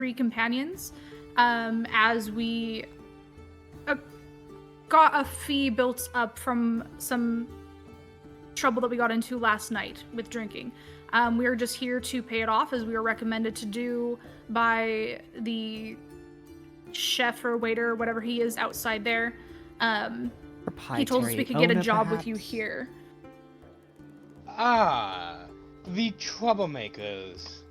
3 companions, as we got a fee built up from some trouble that we got into last night with drinking. We are just here to pay it off, as we were recommended to do by the chef or waiter, whatever he is outside there. He told us we Proprietary could get a owner, job with you perhaps? here. Ah, the troublemakers.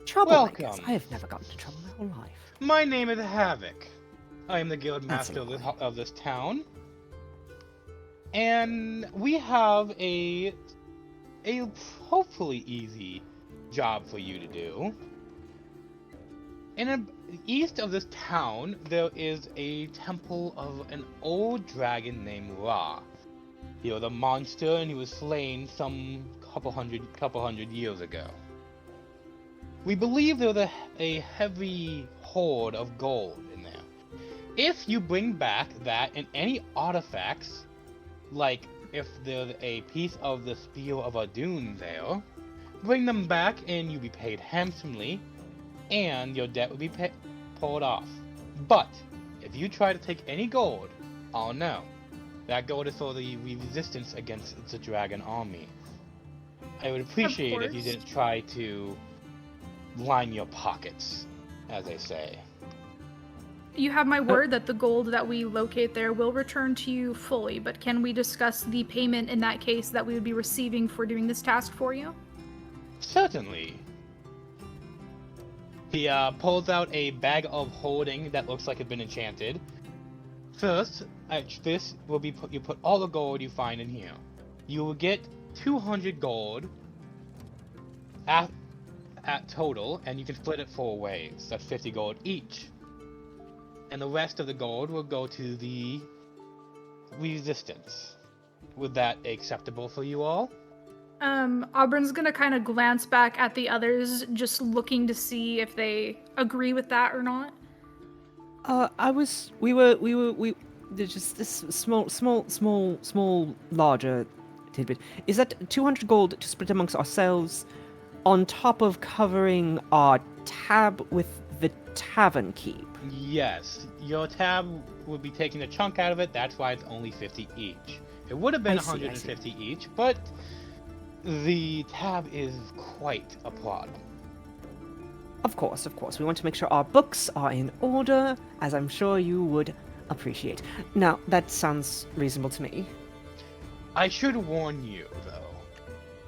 Troublemakers. Welcome. I have never gotten into trouble my whole life. My name is Havoc. I am the guild That's master lovely. of this town. And we have a hopefully easy job for you to do. East of this town, there is a temple of an old dragon named Ra. He was a monster, and he was slain some couple hundred years ago. We believe there was a heavy hoard of gold in there. If you bring back that and any artifacts, like if there's a piece of the Spear of Adun there, bring them back and you'll be paid handsomely, and your debt will be pulled off. But if you try to take any gold, oh no. That gold is for the resistance against the dragon army. I would appreciate if you didn't try to line your pockets, as they say. You have my word that the gold that we locate there will return to you fully, but can we discuss the payment in that case that we would be receiving for doing this task for you? Certainly. He pulls out a bag of holding that looks like it's been enchanted. First, this will be you put all the gold you find in here. You will get 200 gold at total, and you can split it 4 ways. That's 50 gold each. And the rest of the gold will go to the resistance. Would that acceptable for you all? Auburn's gonna kind of glance back at the others, just looking to see if they agree with that or not. There's just this small, larger tidbit. Is that 200 gold to split amongst ourselves on top of covering our tab with the tavern keep? Yes. Your tab would be taking a chunk out of it, that's why it's only 50 each. It would have been I see. 150 each, but the tab is quite a problem. Of course. We want to make sure our books are in order, as I'm sure you would appreciate. Now, that sounds reasonable to me. I should warn you, though.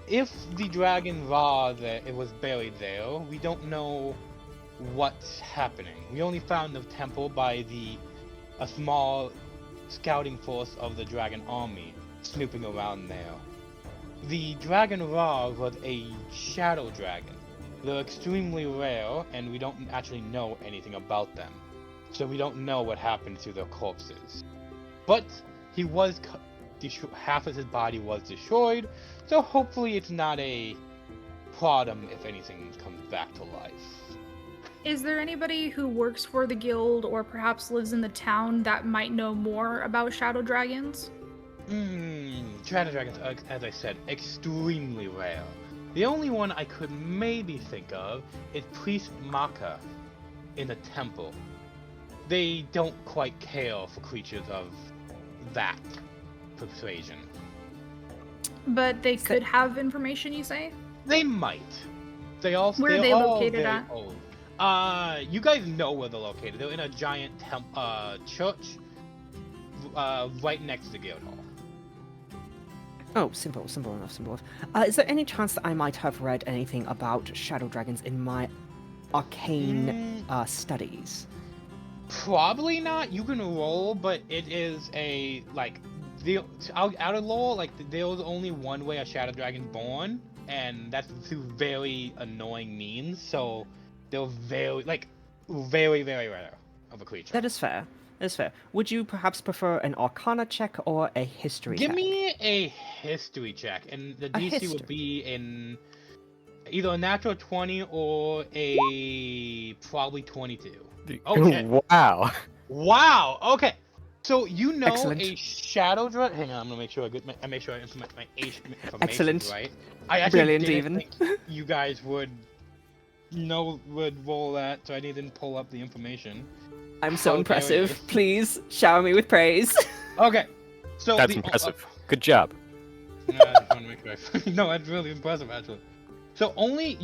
If the dragon Ra that it was buried there, we don't know what's happening. We only found the temple by a small scouting force of the dragon army snooping around there. The dragon Ra was a shadow dragon. They're extremely rare, and we don't actually know anything about them. So we don't know what happened to their corpses. But he was half of his body was destroyed, so hopefully it's not a problem if anything comes back to life. Is there anybody who works for the guild or perhaps lives in the town that might know more about shadow dragons? Shadow dragons, as I said, extremely rare. The only one I could maybe think of is Priest Maka in the temple. They don't quite care for creatures of that persuasion. But they could have information, you say? They might. Where are they located at? Old. You guys know where they're located. They're in a giant church right next to the guild hall. Oh, simple enough. Is there any chance that I might have read anything about shadow dragons in my arcane studies? Probably not. You can roll, but it is out of lore, there's only one way a shadow dragon's born, and that's through very annoying means. So they're very rare of a creature. That is fair. Would you perhaps prefer an Arcana check or a History check? Give me a History check, and the DC would be in either a natural 20 or a probably 22. Okay. Wow. Wow. Okay. So you know Excellent. a shadow dragon. Hang on, I'm gonna make sure I implement my information Excellent. right. I actually Brilliant, didn't even. think you guys would know would roll that, so I didn't pull up the information. I'm so How dare impressive. you. Please shower me with praise. Okay, so That's the, impressive. Good job. I just want to make sure. No, that's really impressive, actually. So only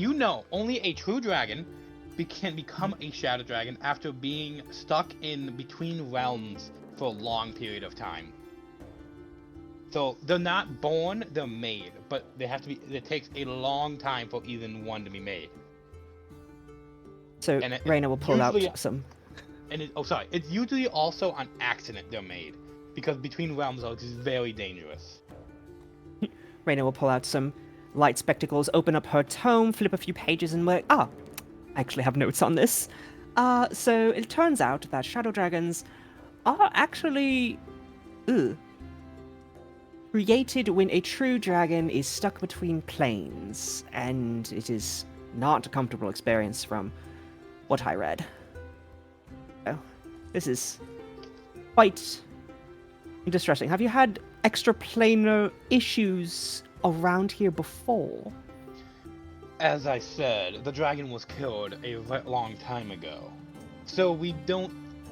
a true dragon can become a shadow dragon after being stuck in between realms for a long period of time. So they're not born, they're made, but they have to be. It takes a long time for even one to be made. So And it Raina will pull out usually- some. And it's usually also on accident they're made, because between realms are very dangerous. Raina will pull out some light spectacles, open up her tome, flip a few pages, and work. I actually have notes on this. So it turns out that shadow dragons are actually created when a true dragon is stuck between planes, and it is not a comfortable experience from what I read. So, this is quite distressing. Have you had extraplanar issues around here before? As I said, the dragon was killed a long time ago. So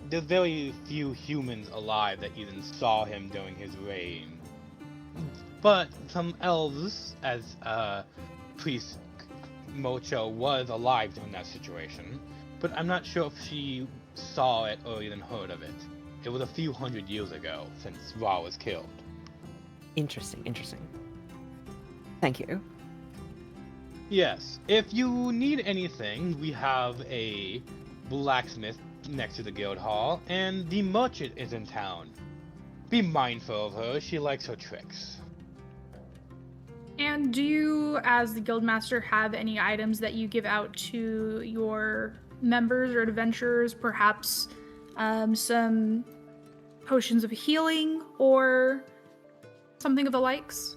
there's very few humans alive that even saw him during his reign. But some elves, as Priest Mocho was alive during that situation, but I'm not sure if she saw it or even heard of it. It was a few hundred years ago since Ra was killed. Interesting. Thank you. Yes, if you need anything, we have a blacksmith next to the guild hall, and the merchant is in town. Be mindful of her, she likes her tricks. And do you, as the guildmaster, have any items that you give out to your members or adventurers? Perhaps some potions of healing or something of the likes?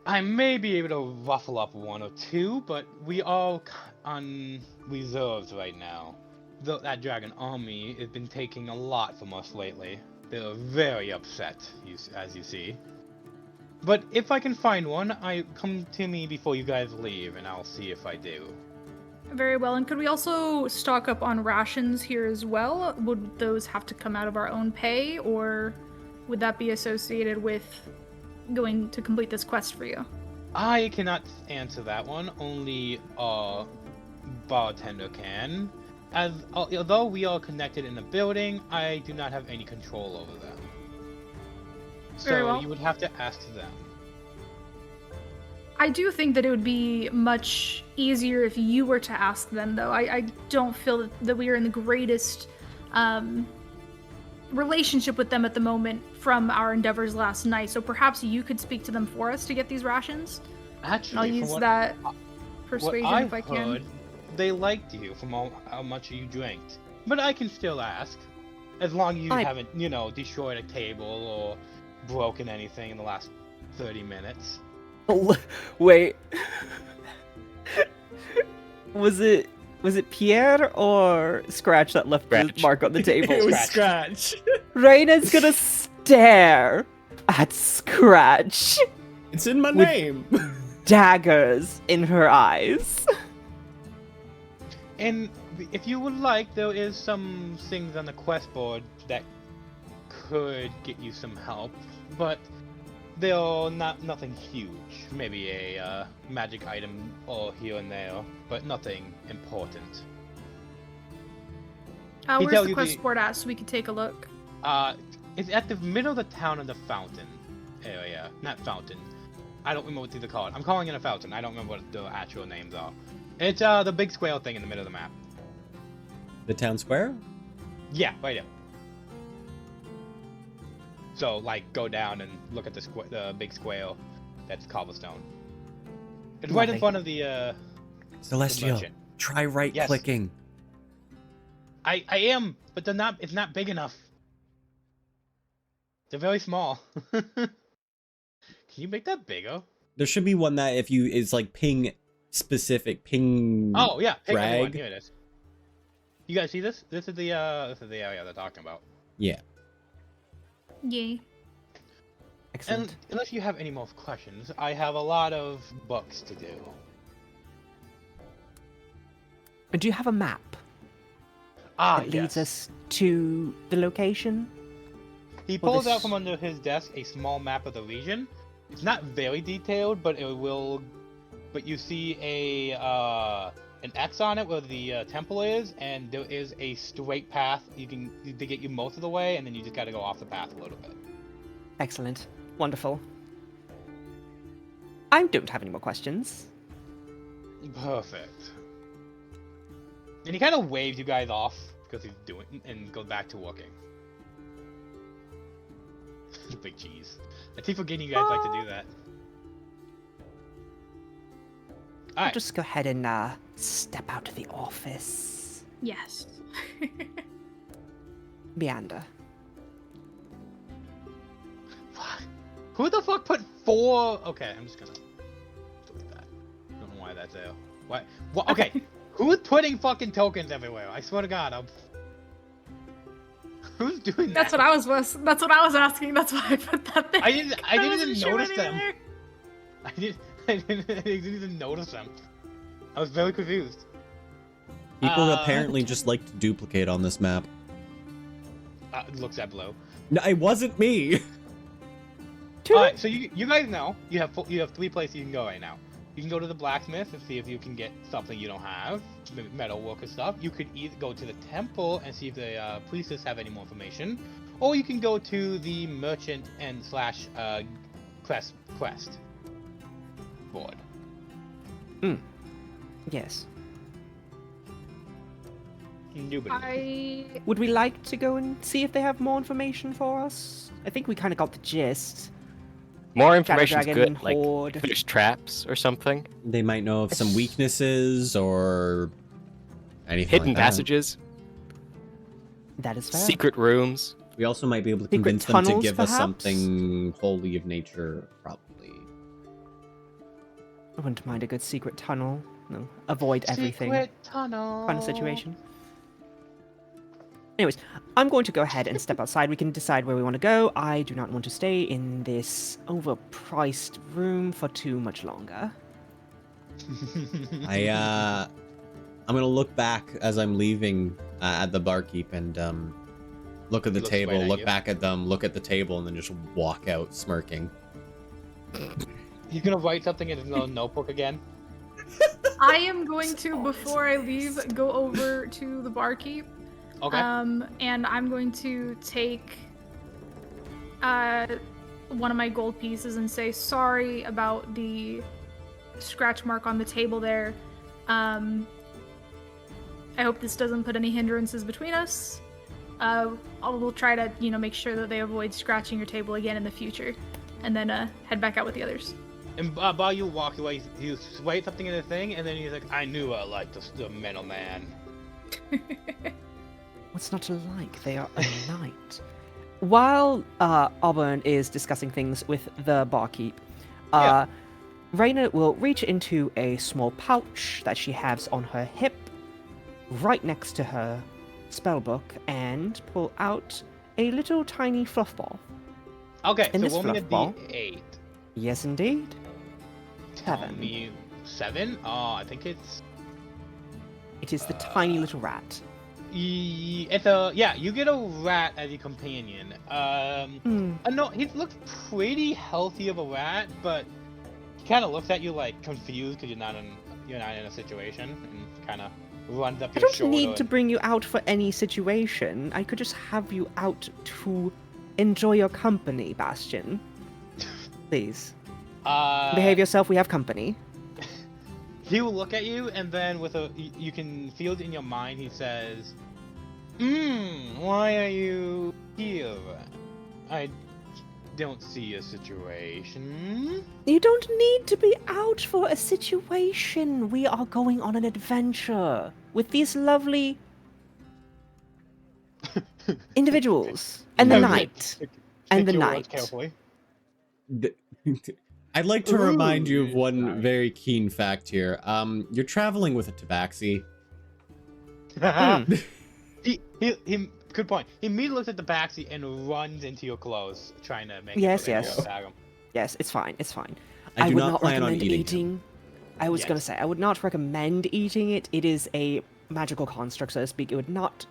I may be able to ruffle up one or two, but we are on reserves right now. That dragon army has been taking a lot from us lately. They're very upset, as you see. But if I can find one, come to me before you guys leave, and I'll see if I do. Very well. And could we also stock up on rations here as well? Would those have to come out of our own pay, or would that be associated with going to complete this quest for you? I cannot answer that one. Only bartender can. Although we are connected in the building, I do not have any control over them. Very So well. you would have to ask them. I do think that it would be much easier if you were to ask them, though. I don't feel that we are in the greatest relationship with them at the moment from our endeavors last night, so perhaps you could speak to them for us to get these rations? Actually, I'll from use what- that what persuasion I've if I can. heard, they liked you from how much you drank. But I can still ask. As long as you haven't, destroyed a table or broken anything in the last 30 minutes. Wait. Was it Pierre or Scratch that left the Scratch. mark on the table? It was Scratch. Raina's gonna stare at Scratch, It's in my With- name. daggers in her eyes. And if you would like, there is some things on the quest board that could get you some help, but they're nothing huge. Maybe a magic item or here and there, but nothing important. He Where's tells the you quest the- board at so we could take a look? It's at the middle of the town of the fountain area. Not fountain. I don't remember what to call it. I'm calling it a fountain. I don't remember what the actual names are. It's the big square thing in the middle of the map. The town square? Yeah, right there. So, go down and look at the big square that's cobblestone. It's right in Lovely. front of the Celestial, merchant. try right-clicking. I am, but it's not big enough. They're very small. Can you make that bigger? There should be one that if you is like ping specific ping. Oh yeah, pick any one. Drag. Here it is. You guys see this? This is the area they're talking about. Yeah. Yay. Excellent. And unless you have any more questions, I have a lot of books to do. Do you have a map Ah, that leads yes. us to the location? He Well, pulls out this- from under his desk a small map of the region. It's not very detailed, but it will. But you see an X on it where the temple is, and there is a straight path to get you most of the way, and then you just got to go off the path a little bit. Excellent. Wonderful. I don't have any more questions. Perfect. And he kind of waves you guys off because he's doing and goes back to working. Big cheese. I keep forgetting you guys like to do that. I'll Alright. just go ahead and step out of the office. Yes. Meander. Who the fuck put 4? Okay, I'm just gonna delete that. Don't know why that's there. What? Okay. Who's putting fucking tokens everywhere? I swear to God, Who's doing that? That's what I was asking. That's why I put that there. I didn't wasn't even sure notice what them. either. I didn't even notice them. I was very confused. People apparently just like to duplicate on this map. Looks at Blow. No, it wasn't me. Alright, so you guys know you have 3 places you can go right now. You can go to the blacksmith and see if you can get something you don't have, metal worker stuff. You could either go to the temple and see if the priestess have any more information, or you can go to the merchant and slash quest board. Yes. Indubitably. Would we like to go and see if they have more information for us? I think we kind of got the gist. More Shadow information's Dragon, good, like Horde. if there's traps or something. They might know of some weaknesses or anything Hidden like that. passages, That is fair. secret rooms. We also might be able to Secret convince them to tunnels, give us perhaps? something holy of nature, probably. I wouldn't mind a good secret tunnel. No, avoid everything Secret tunnel. kind of situation. Anyways, I'm going to go ahead and step outside. We can decide where we want to go. I do not want to stay in this overpriced room for too much longer. I'm gonna look back as I'm leaving at the barkeep and look at the Looks table, right at look you. back at them, look at the table, and then just walk out smirking. He's gonna write something in his little notebook again. I am going to, before I leave, go over to the barkeep. Okay. And I'm going to take one of my gold pieces and say sorry about the scratch mark on the table there. I hope this doesn't put any hindrances between us. We'll try to, make sure that they avoid scratching your table again in the future, and then head back out with the others. And while you walk away, you write something in the thing, and then he's like, "I knew I liked the metal man." What's not to like? They are a knight. While Auburn is discussing things with the barkeep, Raina will reach into a small pouch that she has on her hip, right next to her spellbook, and pull out a little tiny fluff ball. Okay, And so this roll me a fluff ball? D8. Yes, indeed. Tell 7. me 7. Oh, I think it's. It is the tiny little rat. It's a you get a rat as your companion. No, he looks pretty healthy of a rat, but he kind of looks at you like confused because you're not in a situation, and kind of runs up I your don't shoulder. need to bring you out for any situation. I could just have you out to enjoy your company, Bastion. Please. Behave yourself, we have company. He will look at you, and then you can feel it in your mind. He says, why are you here? I don't see a situation." You don't need to be out for a situation. We are going on an adventure with these lovely individuals. And the Okay. knight. And Pick the your words knight. carefully. I'd like to remind you of Ooh, one sorry. very keen fact here. You're traveling with a tabaxi. He good point. He immediately looks at the backseat and runs into your clothes, trying to make Yes, it so that you yes. don't tag him. Yes, it's fine, it's fine. I do would not plan on recommend eating him. I was gonna Yes. say, I would not recommend eating it. It is a magical construct, so to speak, it would not